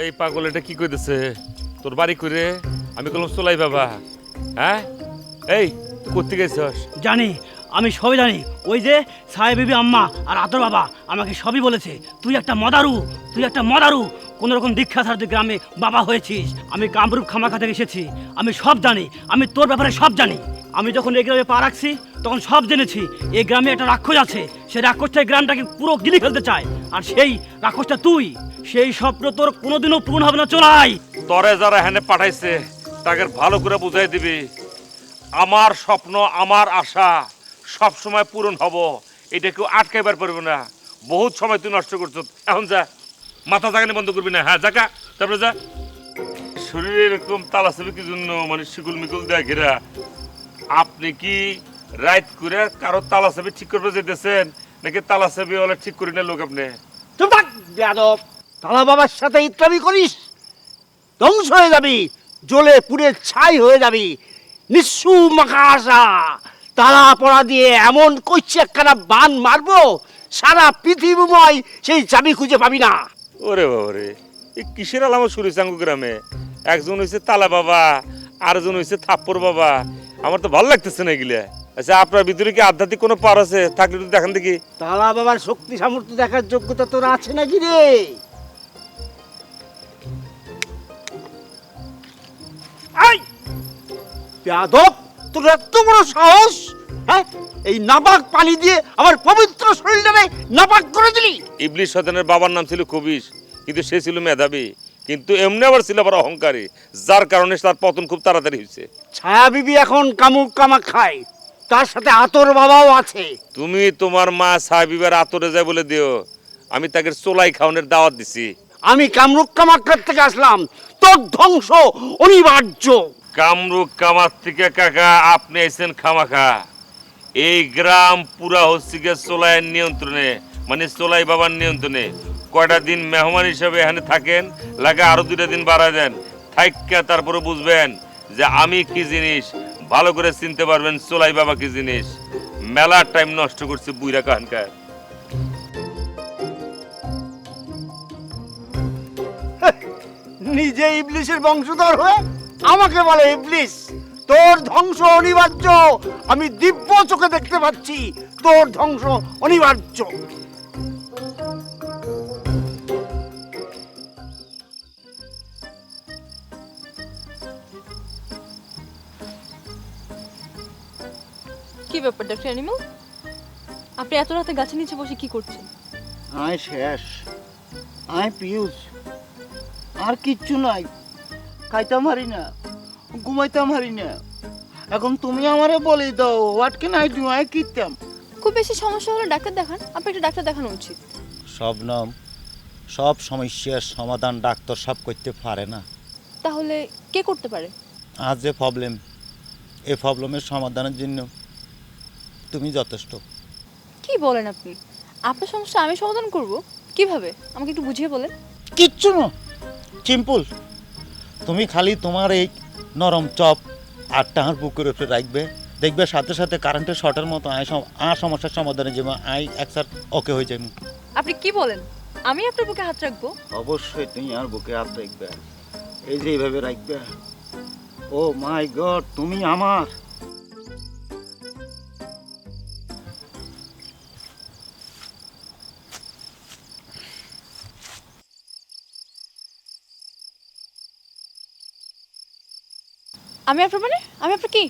এই পাগল এটা কি কইতেছে? তোর বাড়ি করে আমি কলম চলাই বাবা। হ্যাঁ এই তুই করতে গেছিস? জানি, আমি সবই জানি। ওই যে সাহেব বিবি আম্মা আর আতর বাবা আমাকে সবই বলেছে। তুই একটা মদারু, কোন রকম দীক্ষা ছাড়া তুই গ্রামে বাবা হয়েছিস। আমি কামরূপ খামাখা থেকে এসেছি, আমি সব জানি, আমি তোর ব্যাপারে সব জানি। আমি যখন এই গ্রামে পা রাখছি তখন সব জেনেছি। এই গ্রামে একটা রাক্ষস আছে, সেই রাক্ষসটা এই গ্রামটাকে পুরো গিলে ফেলতে চায়, আর সেই রাক্ষসটা তুই। সেই স্বপ্ন তোর কোনোদিনও পূরণ হবে না। চলাই তরে যারা হেনে পাঠাইছে তাকে ভালো করে বুঝাই দিবি, আমার স্বপ্ন আমার আশা সব সময় পূরণ হব, এটা কেউ আটকাইবার পারবে না। বহুত সময় তুই নষ্ট করছ, এখন যা, মাথা জাগানি বন্ধ করবি না। হ্যাঁ জাগা, তারপরে যা। শরীরে এরকম তালাচাবি কি জন্য, মানে শিকুল মিকুল দেয়া ঘেরা? আপনি কি রাইট করে কারো তালাচাবি ঠিক করবে যেতেছেন, নাকি তালাচাবি ওলা ঠিক করি না লোক আপনি? চুপ থাক বেয়াদব। তালা বাবার সাথে ইত্যাদি করিস, ধ্বংস হয়ে যাবি, জ্বলে পুড়ে ছাই হয়ে যাবি। নিঃসু মাকাশা তালা পড়া দিয়ে এমন কইছে একখানা বান মারবো, সারা পৃথিবীময় সেই চাবি খুঁজে পাবি না। ওরে বাবারে, এই কিসের আলামত শুরু হয়েছে আঙ্গু গ্রামে? একজন হয়েছে তালা বাবা, আরেকজন হয়েছে থাপ্পর বাবা। আমার তো ভালো লাগতেছে না এগুলা। আচ্ছা, আপনার ভিতরে কি আধ্যাত্মিক কোনো পার আছে? থাকলে একটু দেখান দেখি। তালা বাবার শক্তি সামর্থ্য দেখার যোগ্যতা তোর আছে নাকি রে? এই বেয়াদব, তোর এত বড় সাহস! হ্যাঁ, এই নাপাক পানি দিয়ে আমার পবিত্র শরীরটাকে নাপাক করে দিলি। ইবলিশ শয়তানের বাবার নাম ছিল কবিশ, কিন্তু সে ছিল মেধাবী, কিন্তু এমনি আবার ছিল আবার অহংকারী, যার কারণে তার পতন খুব তাড়াতাড়ি হয়েছে। ছায়া বিবি এখন কামুক কামাক খায়, তার সাথে আতর বাবাও আছে। তুমি তোমার মা সাহেবের আতরে যায় বলে দিও, আমি তাকে চোলাই খাওয়ানোর দাওয়াত দিছি। আমি কামরুক কামাক্কার থেকে আসলাম, তোর ধ্বংস অনিবার্য। কামরূপ কামার থেকে কাকা আপনি আইছেন খামাখা। এই গ্রাম পুরা হচ্ছে গিয়ে চোলাইয়ের নিয়ন্ত্রণে, মানে চোলাই বাবার নিয়ন্ত্রণে। কয়টা দিন মেহমান হিসাবে এখানে থাকেন, লাগে আরো 2টা দিন বাড়ায় দেন, থাইকা তারপরে বুঝবেন যে আমি কি জিনিস, ভালো করে চিনতে পারবেন চোলাই বাবা কি জিনিস। মেলা টাইম নষ্ট করছে বুইরা কানকার। নিজে ইবলিশের বংশধর হয়ে আমাকে বলে ইবলিশ। তোর ধ্বংস অনিবার্য, আমি দিব্য চোখে দেখতে পাচ্ছি, তোর ধ্বংস অনিবার্য। কি ব্যাপার ডক্টর অ্যানিমাল, আপনি এত রাতে গাছের নিচে বসে কি করছেন? আয় শেষ, আয় পিউষ, আর কিচ্ছু নাই। খাইতাম হারি না, ঘুমাইতাম হারি না। এখন তুমি আমারে বলে দাও, what can I do? I কিতাম। খুব বেশি সমস্যা হলে ডাক্তার দেখান, আপনি একটা ডাক্তার দেখানো উচিত। শবনম, সব সমস্যার সমাধান ডাক্তার সব করতে পারে না। তাহলে কে করতে পারে? আজ যে প্রবলেম, এই প্রবলেমের সমাধানের জন্য তুমি যথেষ্ট। কি বলেন আপনি? আপনার সমস্যা আমি সমাধান করব? কিভাবে, আমাকে একটু বুঝিয়ে বলেন। কিচ্ছু না, সিম্পল। তুমি খালি তোমার এই নরম চপ আর টাহার বুকের উপরে রাখবে, দেখবে সাথে সাথে কারেন্টের শর্টের মতো আর সমস্যার সমাধানে যাবো, একসার ওকে হয়ে যাবো। আপনি কি বলেন? আমি আপনার বুকে হাত রাখবো? অবশ্যই তুমি আর বুকে হাত রাখবে, এই যে এইভাবে রাখবে। ও মাই গড, তুমি আমার। আমি আপনার মানে আমি আপনার কি?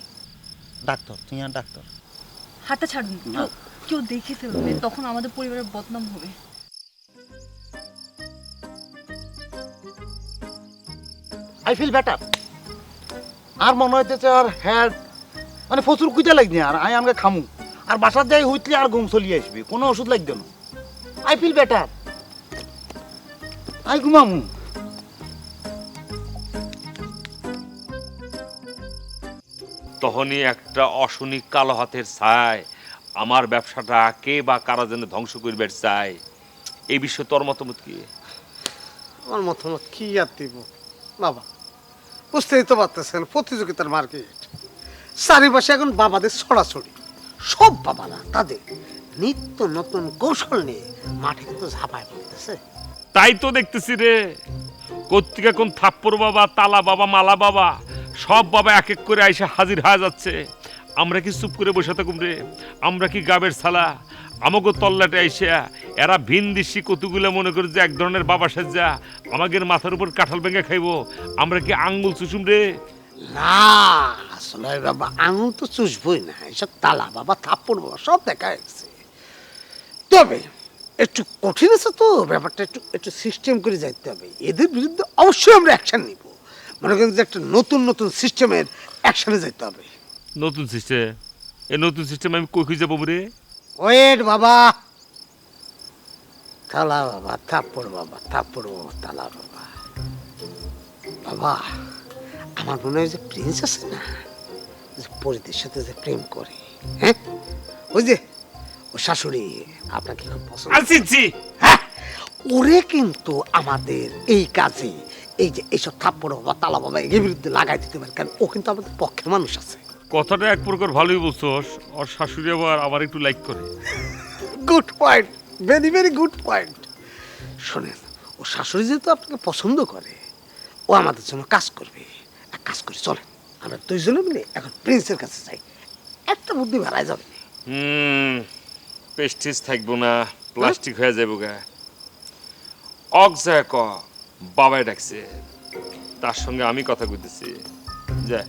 ডাক্তার, তুমি আর ডাক্তার। হাতটা ছাড়ুন, কেউ দেখে ফেলবে, তখন আমাদের পরিবারের বদনাম হবে। I feel better. আর মনে হইতেছে আর হ্যাঁ, মানে প্রচুর কুইটা লাগছে, আর আই আমাকে খামু, আর বাসার যাই হইতলে আর ঘুম চলিয়ে আসবে, কোনো ওষুধ লাগবে না। আই ফিল বেটার, আই ঘুমামু। তখনই একটা অশনি কালো হাতের ছায় আমার ব্যবসাটা কে বা কারা যেন ধ্বংস করবে চায়। এই বিষয়ে তোর মতামত কি? আমার মতামত কি আর দিব বাবা, বুঝতেই তো পারতেছেন প্রতিযোগিতার মার্কেট, চারিপাশে এখন বাবাদের ছড়াছড়ি। সব বাবারা তাদের নিত্য নতুন কৌশল নিয়ে মাঠে কিন্তু ঝাঁপায় পড়তেছে। তাই তো দেখতেছি রে, কোত্থেকে কোন থাপ্পড় বাবা, তালা বাবা, মালা বাবা, সব বাবা এক এক করে আইসা হাজির হয়ে যাচ্ছে। আমরা কি চুপ করে বসে থাকুম রে? আমরা কি গাবের ছালা? আমাকে তল্লাটে আইসা এরা ভিন দিশি কতগুলো মনে করে যে এক ধরনের বাবা সাজা আমাদের মাথার উপর কাঁঠাল ভেঙে খাইবো। আমরা কি আঙ্গুল চুষুম রে? না আসলে বাবা আঙুল তো চুষবই না, এসব তালা বাবা থাপ্পড় বাবা সব দেখা গেছে। তবে একটু কঠিন আছে তো ব্যাপারটা, একটু একটু সিস্টেম করে যাইতে হবে। এদের বিরুদ্ধে অবশ্যই আমরা অ্যাকশন নিব। মনে করেন যে একটা নতুন নতুন সিস্টেমের অ্যাকশনে যেতে হবে। নতুন সিস্টেম? এই নতুন সিস্টেম আমি কই খুঁজে পাবো রে? ওয়েট বাবা, তালা বাবা থাপ্পড় বাবা, থাপ্পড় বাবা তালা বাবা। বাবা আমার মনে হয় যে প্রিন্স আছে না, যে পরিদের সাথে যে প্রেম করে, হ্যাঁ ওই যে ও শাশুড়ি আপনাকে খুব পছন্দ। আনছি হ্যাঁ, ওরে কিন্তু আমাদের এই কাজে এই যে এইসব থাপ্পড় বাবা তালা বাবা এর বিরুদ্ধে লাগাই দিতে পারে, কারণ ও কিন্তু আমাদের পক্ষের মানুষ আছে। কথাটা এক প্রকার ভালোই বলছস। ওর শাশুড়ি আবার আমার একটু লাইক করে। Good point, very very good point. শোনেন, ও শাশুড়ি যেহেতু আপনাকে পছন্দ করে, ও আমাদের জন্য কাজ করবে। এক কাজ করি, চলেন আমরা দুইজনে মিলে এখন প্রিন্সের কাছে যাই, একটা বুদ্ধি ভাড়ায় যাবে। পেস্টিস থাকবো না, প্লাস্টিক হয়ে যাবো গা। অক যায় ক বাবাই ডাকছে, তার সঙ্গে আমি কথা কইতেছি। যা।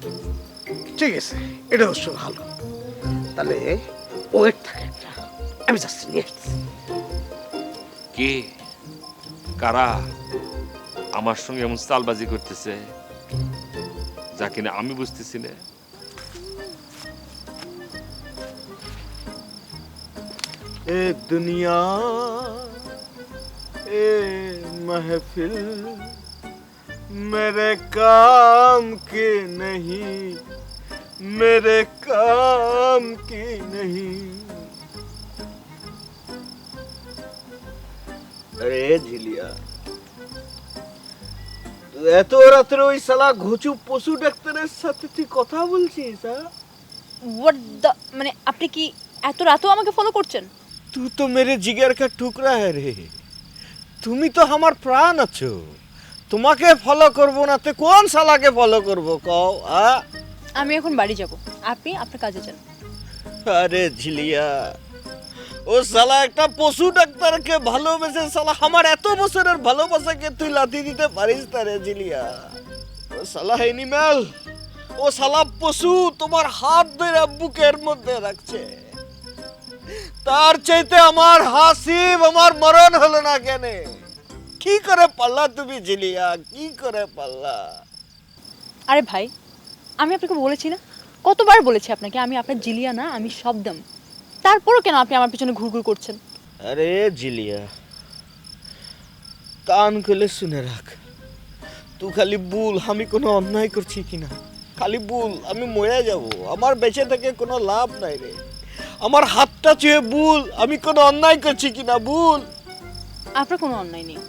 ঠিক আছে, এটা অবশ্য ভালো। তাহলে ওয়েট থাকে একটা, আমি যাচ্ছি, নিয়ে আসছি। কে কারা আমার সঙ্গে এমন চালবাজি করতেছে যা কিনা আমি বুঝতেছি না? ए दुनिया ए महफिल मेरे काम की नहीं, मेरे काम की नहीं। अरे झिलिया, তুই এত রাত্রে ওই শালা ঘুচু পশু ডাক্তারের সাথে তুই কথা বলছিস? হ্যাঁ, হোয়াট দ্য, মানে আপনি কি এত রাতেও আমাকে ফলো করছেন? तू तो मेरे जिगर का टुकड़ा है रे, তুমি তো আমার প্রাণ আছো। তোমাকে ফলো করব না তে কোন শালাকে ফলো করব কও? আমি এখন বাড়ি যাব, আপনি আপনার কাজে যান। আরে ঝিলিয়া, ও শালা একটা পশু ডাক্তারকে ভালোবেসে শালা আমার এত বছরের ভালোবাসাকে তুই লাথি দিতে পারিস না রে ঝিলিয়া। ও শালা এনিম্যাল, ও শালা পশু তোমার হাত ধরে বুকের মধ্যে রাখছে, তার চাইতে আমার হাসিব আমার মরণ হলো না কেন? কি করে পারলা তুমি ঝিলিয়া, কি করে পারলা? আরে ভাই, আমি আপনাকে বলেছি না, কতবার বলেছি আপনাকে আমি আপনার জিলিয়া না, আমি শবদম। তারপরও কেন আপনি আমার পিছনে ঘুরঘুর করছেন? আরে ঝিলিয়া, কান খুলে শুনে রাখ, তুই খালি বল আমি কোনো অন্যায় করছি কিনা, খালি বল, আমি মরে যাব, আমার বেঁচে থেকে কোনো লাভ নাই রে। আমার হাতটা ছুঁয়ে বল আমি কোনো অন্যায় করছি কিনা, বল। আপনার কোনো অন্যায় নেই,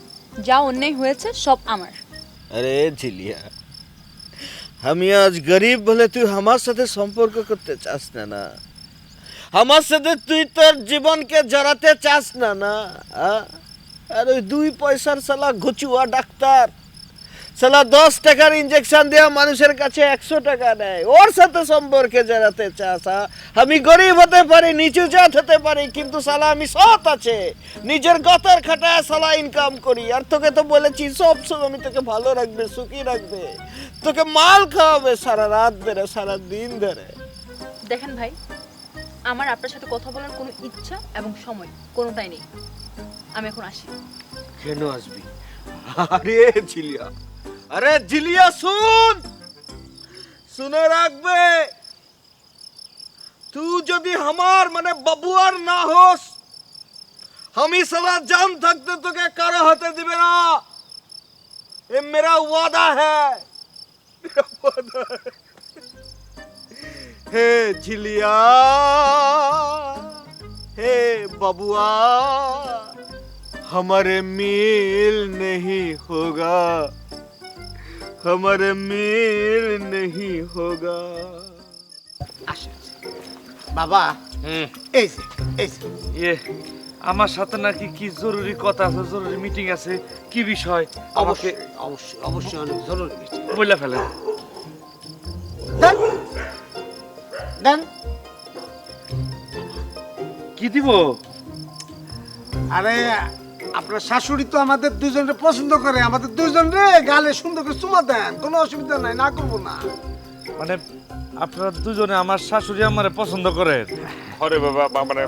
যা অন্যায় হয়েছে সব আমার। আরে ঝিলিয়া, আমি আজ গরিব বলে তুই আমার সাথে সম্পর্ক করতে চাস না না, আমার সাথে তুই তোর জীবনকে জড়াতে চাস না না। আর ওই 2 পয়সার শালা ঘুচুয়া ডাক্তার শালা 10 টাকার ইনজেকশন দেওয়া মানুষের কাছে 100 টাকা নেয়, ওর সাথে সম্পর্কে জড়াতে চাস? আমি গরিব হতে পারি, নিচু জাত হতে পারি, কিন্তু শালা আমি সৎ আছে, নিজের গতর খাটায় শালা ইনকাম করি। আর তোকে তো বলেছি সব সময় আমি তোকে ভালো রাখবে, সুখী রাখবে, তোকে মাল খাওয়াবে সারা রাত ধরে, সারা দিন ধরে। দেখেন ভাই, আমার আপনার সাথে কথা বলার কোনো ইচ্ছা এবং সময় কোনোটাই নেই, আমি এখন আসি। কেন আসবি? আরে ঝিলিয়া, আরে ঝিলিয়া শুন, শুনে রাখবে, তুই যদি আমার মানে বাবুয়ার না হোস, আমি সালা জান থাকতে তোকে কারো হতে দিবে না, এ মেরা ওয়াদা হ্যায়, মেরা ওয়াদা হ্যায়। हे झिलिया, हे बबुआ, हमारे मिल नहीं होगा, हमारे मिल नहीं होगा। আসেন বাবা, এই যে এই যে ইয়ে আমার সাথে নাকি কি জরুরি কথা আছে, জরুরি মিটিং আছে, কি বিষয় আমাকে অবশ্যই অবশ্যই অবশ্যই অনেক জরুরি বিষয়। বলে ফেলেন। দেন দেন। কি দিব? আরে আপনার শাশুড়ি তো আমাদের দুজনকে পছন্দ করে, আমাদের দুজনরে গালে সুন্দর করে চুমা দেন, কোনো অসুবিধা নাই, না করবো না। মানে আপনারা দুজনে আমার শাশুড়ি আমারে পছন্দ করেন? ঘরে বাবা মানে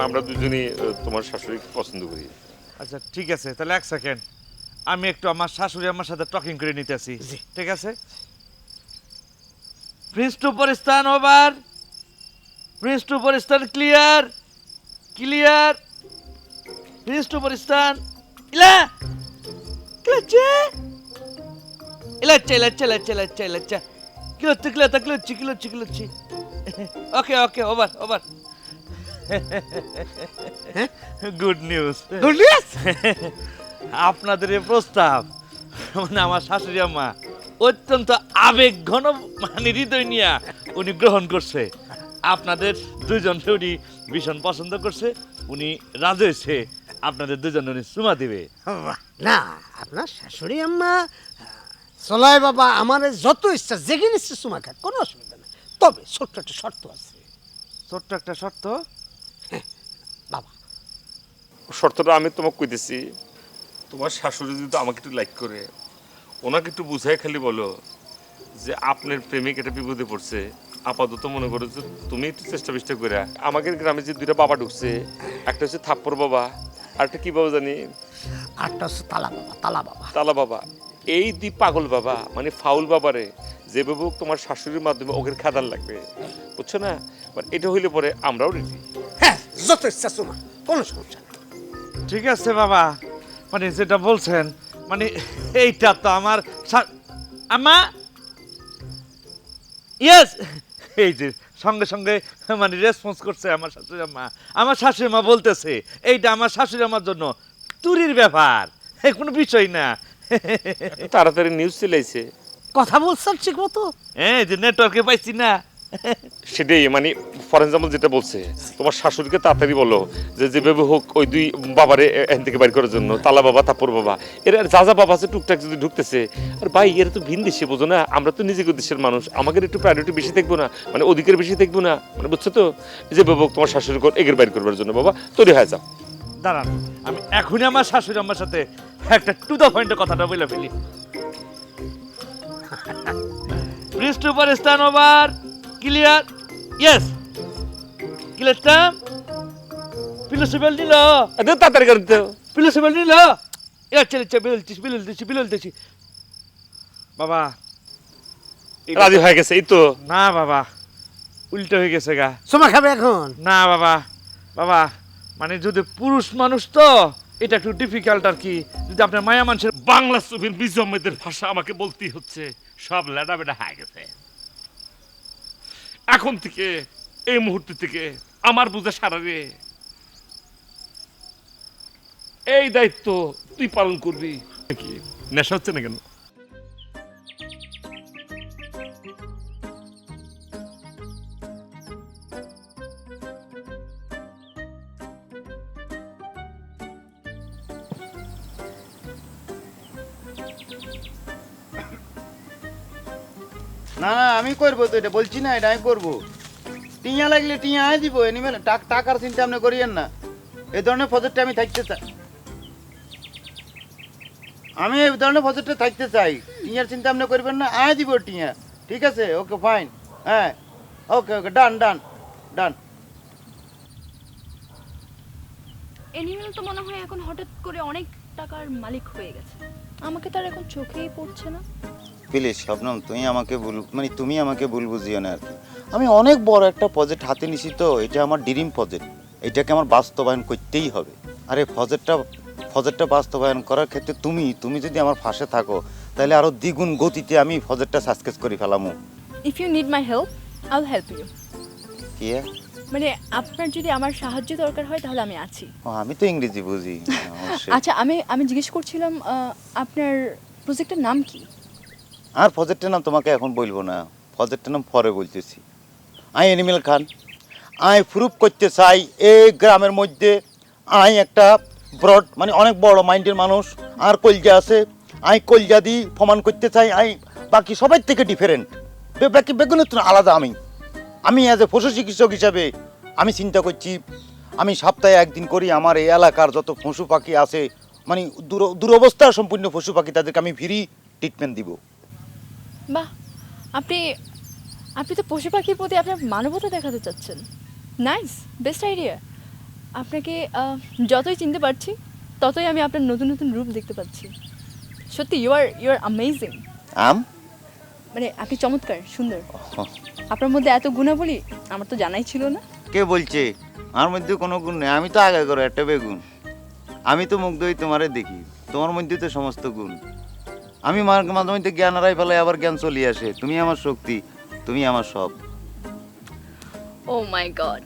আমরা দুজনই তোমার শাশুড়িকে পছন্দ করি। আচ্ছা ঠিক আছে, তাহলে এক সেকেন্ড আমি একটু আমার শাশুড়ি আমার সাথে টকিং করে নিতেছি, ঠিক আছে? Prince to Paristan over, prince to Paristan clear, clear, prince to Paristan ইলা ক্লাচে ইলাচে ইলাচে ইলাচে ইলাচে ইলাচে ক্লোচি ক্লোচি ক্লোচি ক্লোচি ক্লোচি। Okay okay, over over. Good news, good news. আপনাদের এই প্রস্তাব মানে আমার শাশুড়ি আম্মা অত্যন্ত আবেগ ঘন মানে হৃদয় নিয়ে উনি গ্রহণ করছে। আপনাদের দুজনকে উনি ভীষণ পছন্দ করছে, উনি রাজি হয়েছে আপনাদের দুজন উনি চুমা দিবে। না, আপনার শাশুড়ি আম্মা চলাই বাবা আমার যত ইচ্ছা যেখানে ইচ্ছে চুমা খাক, কোনো অসুবিধা নেই। তবে ছোট্ট একটা শর্ত আছে ছোট্ট একটা শর্ত। বাবা। শর্তটা আমি তোমাকে কইতেছি, তোমার শাশুড়ি যদি আমাকে একটু লাইক করে, ওনাকে একটু বুঝাই খালি বলো যে আপনার প্রেমিক এটা বিপদে পড়ছে, আপাতত মনে করো যে তুমি একটু চেষ্টা করে। আমাদের গ্রামে যে দুইটা বাবা ঢুকছে, একটা হচ্ছে থাপ্পর বাবা আর একটা কি বাবা জানি, আরটা হচ্ছে তালা বাবা, তালা বাবা। তালা বাবা। এই দুই পাগল বাবা মানে ফাউল বাবারে যেভাবে হোক তোমার শাশুড়ির মাধ্যমে ওকে খেদার লাগবে, বুঝছো না? মানে এটা হইলে পরে আমরাও রেডি। হ্যাঁ, যত ইচ্ছা চুমা, কোনো সমস্যা নেই। ঠিক আছে বাবা, মানে যেটা বলছেন মানে এইটা তো আমার আম্মা ইয়েস, এই যে সঙ্গে সঙ্গে মানে রেসপন্স করছে আমার শাশুড়ি আম্মা। আমার শাশুড়ি মা বলতেছে এইটা আমার শাশুড়ি আমার জন্য তুরির ব্যাপার, কোনো বিষয় না। তাড়াতাড়ি নিউজ চলেছে, কথা বলছেন ঠিক মতো? হ্যাঁ, যে নেটওয়ার্কে পাইছি না। সেটাই মানে ফর এক্সাম্পল যেটা বলছে, তোমার শাশুড়িকে তাড়াতাড়ি বলো যে যেভাবে হোক ওই দুই বাবারে এখান থেকে বাইর করার জন্য, তালা বাবা তাপর বাবা এরা যা যা বাবা আছে টুকটাক যদি ঢুকতেছে। আর ভাই এরা তো ভিন দেশে, বোঝো না? আমরা তো নিজেকে দেশের মানুষ, আমাদের একটু প্রায়োরিটি বেশি থাকবো না, মানে অধিকার বেশি থাকবো না, মানে বুঝছো তো? যে বাবা তোমার শাশুড়িকে এগের বাইর করবার জন্য বাবা তৈরি হয়ে যাও। দাঁড়ান, আমি এখনই আমার শাশুড়ি আমার সাথে একটা টু দ্য পয়েন্টের কথাটা বলে ফেলি। Please to Paristan over, clear, yes clear time. ফিলোসফিল নিল, তাড়াতাড়ি করে দিতে ফিলোসফিল নিল, চলে বিললতেছি বাবা। রাজি হয়ে গেছে এই তো? না বাবা, উল্টো হয়ে গেছে গা। চুমা খাবে এখন? না বাবা, বাবা মানে যদি পুরুষ মানুষ তো এটা একটু ডিফিকাল্ট আর কি। যদি আপনার মায়া মানুষের বাংলা ছবির বিজমেদের ভাষা আমাকে বলতেই হচ্ছে, সব লেডা বেডা হয়ে গেছে। এখন থেকে এই মুহূর্ত থেকে আমার বুঝে সারা রে, এই দায়িত্ব তুই পালন করবি। কি নেশা হচ্ছে না কেন? না না আমি করবো তো, এটা বলছি না, এটা আমি করবো। টিয়া লাগলে টিয়া আয় দিব, এনিমেল টাকার চিন্তা আপনি করিয়েন না। এই ধরনের প্রজেক্টে আমি থাকতে চাই, আমি এই ধরনের প্রজেক্টে থাকতে চাই। টিয়ার চিন্তা আপনি করবেন না, আয় দিব টিয়া। ঠিক আছে, ওকে ফাইন, হ্যাঁ ওকে ওকে, ডান ডান ডান। এনিমেল তো মনে হয় এখন হঠাৎ করে অনেক টাকার মালিক হয়ে গেছে, আমাকে তার এখন চোখেই পড়ছে না। প্লিজ শবনম, তুমি আমাকে ভুল বুঝিও না আর কি। আমি অনেক বড় একটা প্রজেক্ট হাতে নিছি তো, এটা আমার ড্রিম প্রজেক্ট, এটাকে আমার বাস্তবায়ন করতেই হবে। আর এই প্রজেক্টটা বাস্তবায়ন করার ক্ষেত্রে তুমি যদি আমার পাশে থাকো, তাহলে আরো দ্বিগুণ গতিতে আমি প্রজেক্টটা সাকসেস করে ফেলামু। If you need my help I will help you. কি? মানে আপনার যদি আমার সাহায্য দরকার হয় তাহলে আমি আছি। আমি তো ইংরেজি বুঝি অবশ্যই। আচ্ছা, আমি জিজ্ঞেস করছিলাম আপনার প্রজেক্টের নাম কি? আর প্রজেক্টের নাম তোমাকে এখন বলবো না, প্রজেক্টের নাম পরে বলতেছি। I animal Khan, I prove করতে চাই এই গ্রামের মধ্যে আই একটা ব্রড মানে অনেক বড় মাইন্ডের মানুষ, আর কলজা আছে, আই কলজা দিয়ে প্রমাণ করতে চাই আই বাকি সবাই থেকে ডিফারেন্ট, বাকি বেগুনের তো আলাদা। আমি অ্যাজ এ পশু চিকিৎসক হিসাবে আমি চিন্তা করছি আমি সপ্তাহে একদিন করি আমার এই এলাকার যত পশু পাখি আছে মানে দুরবস্থা সম্পূর্ণ পশু পাখি তাদেরকে আমি ফ্রি ট্রিটমেন্ট দিব। বাহ, আপনি আপনি তো পশু পাখির প্রতি আপনার মানবতা দেখাতে চাচ্ছেন। Nice, best idea. আপনাকে যতই চিনতে পারছি ততই আমি আপনার নতুন নতুন রূপ দেখতে পাচ্ছি। সত্যি ইউ আর অ্যামেজিং। মানে আপনি চমৎকার, সুন্দর। আপনার মধ্যে এত গুণাবলী আমার তো জানাই ছিল না। কে বলছে আমার মধ্যে কোনো গুণ নেই? আমি তো আগে করো একটা বেগুন। আমি তো মুগ্ধ হই তোমারে দেখি, তোমার মধ্যে তো সমস্ত গুণ। আমি মাঝে মধ্যে জ্ঞান হারাই ফেলাই, আবার জ্ঞান চলে আসে। তুমি আমার শক্তি, তুমি আমার সব। ও মাই গড,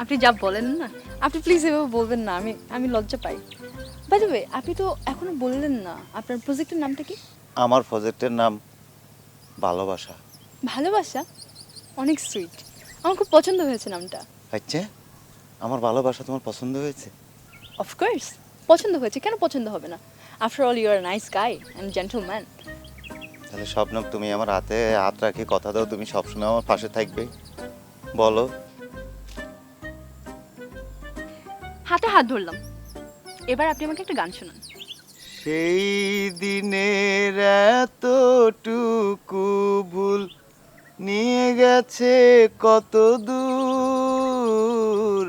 আপনি যা বলেন না, আপনি প্লিজ এভাবে বলবেন না, আমি লজ্জা পাই। বাই দ্য ওয়ে, আপনি তো এখনো বললেন না আপনার প্রজেক্টের নামটা কি? আমার প্রজেক্টের নাম ভালোবাসা। ভালোবাসা? অনেক সুইট, আমার খুব পছন্দ হয়েছে নামটা। আচ্ছা, আমার ভালোবাসা তোমার পছন্দ হয়েছে? অফকোর্স পছন্দ হয়েছে, কেন পছন্দ হবে না? After all you are nice guy and gentleman. তাহলে স্বপ্নক তুমি আমার হাতে হাত রাখে কথা দাও তুমি সবসময় আমার পাশে থাকবে, বলো। হাতে হাত ধরলাম, এবার আপনি আমাকে একটা গান শোনান। সেই দিনের এতটুকু ভুল নিয়ে গেছে কত দূর,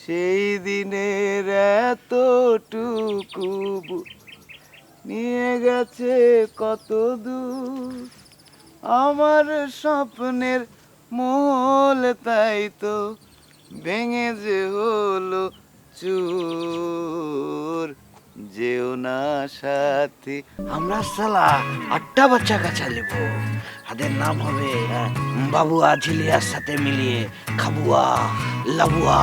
সেই দিনের এতটুকু ভুল নিয়ে গেছে কত দূর, আমার স্বপ্নের মহল তাই তো ভেঙে যে হলো চুর, যেও না সাথে। আমরা সালা 8টা বাচ্চা কাছা নেব, তাদের নাম হবে বাবুয়া ঝিলিয়ার সাথে মিলিয়ে খাবুয়া লাবুয়া।